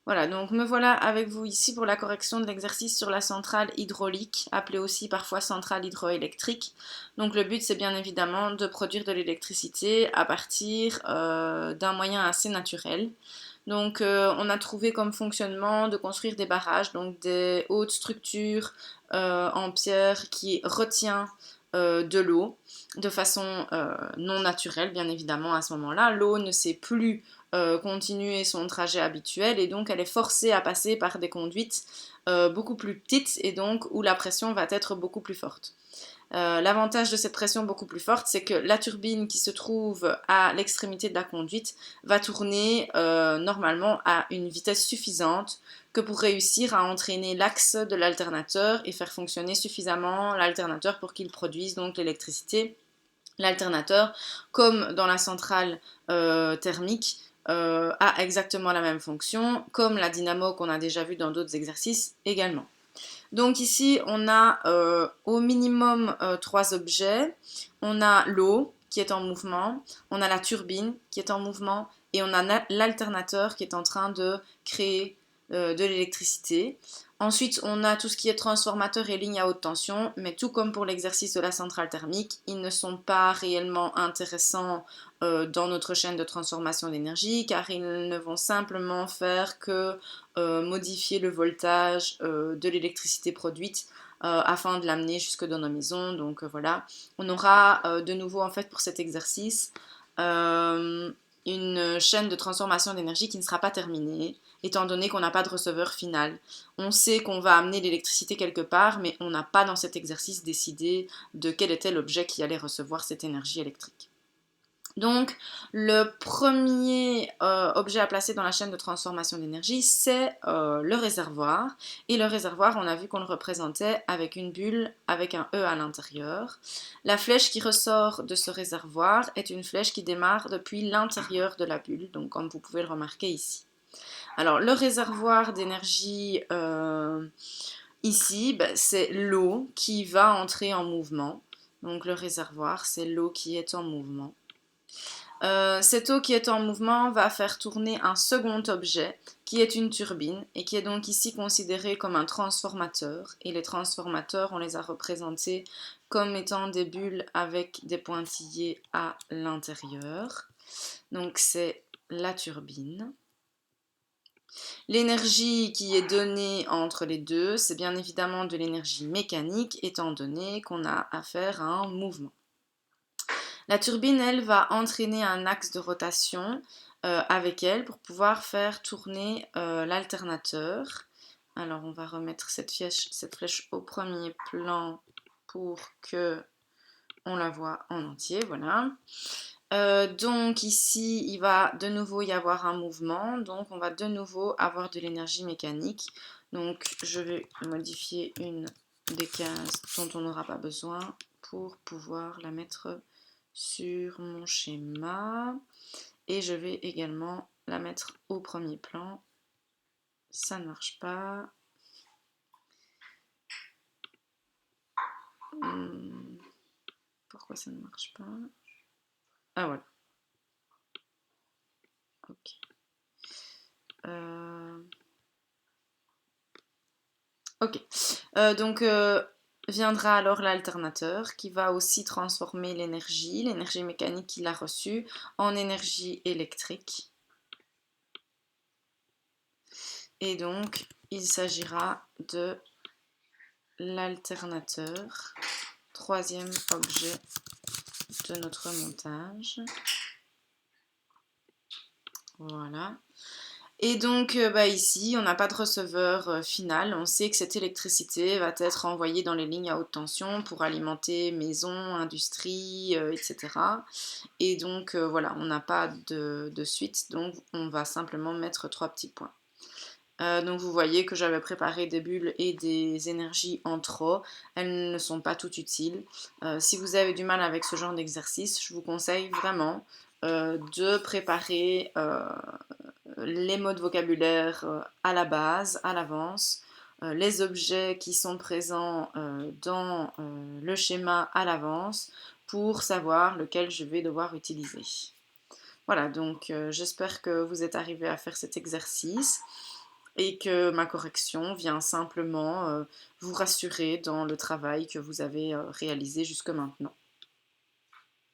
Voilà, donc me voilà avec vous ici pour la correction de l'exercice sur la centrale hydraulique, appelée aussi parfois centrale hydroélectrique. Donc le but c'est bien évidemment de produire de l'électricité à partir d'un moyen assez naturel. Donc on a trouvé comme fonctionnement de construire des barrages, donc des hautes structures en pierre qui retient de l'eau de façon non naturelle, bien évidemment à ce moment-là. L'eau ne sait plus continuer son trajet habituel et donc elle est forcée à passer par des conduites beaucoup plus petites et donc où la pression va être beaucoup plus forte. L'avantage de cette pression beaucoup plus forte, c'est que la turbine qui se trouve à l'extrémité de la conduite va tourner normalement à une vitesse suffisante que pour réussir à entraîner l'axe de l'alternateur et faire fonctionner suffisamment l'alternateur pour qu'il produise donc l'électricité. L'alternateur, comme dans la centrale thermique, a exactement la même fonction, comme la dynamo qu'on a déjà vu dans d'autres exercices également. Donc ici, on a au minimum trois objets. On a l'eau qui est en mouvement, on a la turbine qui est en mouvement et on a l'alternateur qui est en train de créer de l'électricité. Ensuite, on a tout ce qui est transformateur et ligne à haute tension, mais tout comme pour l'exercice de la centrale thermique, ils ne sont pas réellement intéressants dans notre chaîne de transformation d'énergie car ils ne vont simplement faire que modifier le voltage de l'électricité produite afin de l'amener jusque dans nos maisons. Donc voilà, on aura de nouveau en fait pour cet exercice une chaîne de transformation d'énergie qui ne sera pas terminée, étant donné qu'on n'a pas de receveur final. On sait qu'on va amener l'électricité quelque part, mais on n'a pas dans cet exercice décidé de quel était l'objet qui allait recevoir cette énergie électrique. Donc, le premier objet à placer dans la chaîne de transformation d'énergie, c'est le réservoir. Et le réservoir, on a vu qu'on le représentait avec une bulle avec un E à l'intérieur. La flèche qui ressort de ce réservoir est une flèche qui démarre depuis l'intérieur de la bulle, donc comme vous pouvez le remarquer ici. Alors, le réservoir d'énergie ici, c'est l'eau qui va entrer en mouvement. Donc, le réservoir, c'est l'eau qui est en mouvement. Cette eau qui est en mouvement va faire tourner un second objet qui est une turbine et qui est donc ici considéré comme un transformateur. Et les transformateurs, on les a représentés comme étant des bulles avec des pointillés à l'intérieur. Donc c'est la turbine. L'énergie qui est donnée entre les deux, c'est bien évidemment de l'énergie mécanique étant donné qu'on a affaire à un mouvement. La turbine, elle, va entraîner un axe de rotation avec elle pour pouvoir faire tourner l'alternateur. Alors, on va remettre cette flèche au premier plan pour que on la voit en entier, voilà. Donc ici, il va de nouveau y avoir un mouvement, donc on va de nouveau avoir de l'énergie mécanique. Donc je vais modifier une des cases dont on n'aura pas besoin pour pouvoir la mettre sur mon schéma. Et je vais également la mettre au premier plan. Ça ne marche pas. Pourquoi ça ne marche pas? Ah voilà. Ok. Ok. Donc viendra alors l'alternateur qui va aussi transformer l'énergie mécanique qu'il a reçue, en énergie électrique. Et donc, il s'agira de l'alternateur, troisième objet de notre montage. Voilà. Et donc ici, on n'a pas de receveur final. On sait que cette électricité va être envoyée dans les lignes à haute tension pour alimenter maisons, industries, etc. Et donc voilà, on n'a pas de suite, donc on va simplement mettre trois petits points. Donc vous voyez que j'avais préparé des bulles et des énergies en trop. Elles ne sont pas toutes utiles. Si vous avez du mal avec ce genre d'exercice, je vous conseille vraiment de préparer les mots de vocabulaire à la base, à l'avance, les objets qui sont présents dans le schéma à l'avance pour savoir lequel je vais devoir utiliser. Voilà, donc j'espère que vous êtes arrivé à faire cet exercice. et que ma correction vient simplement vous rassurer dans le travail que vous avez réalisé jusque maintenant.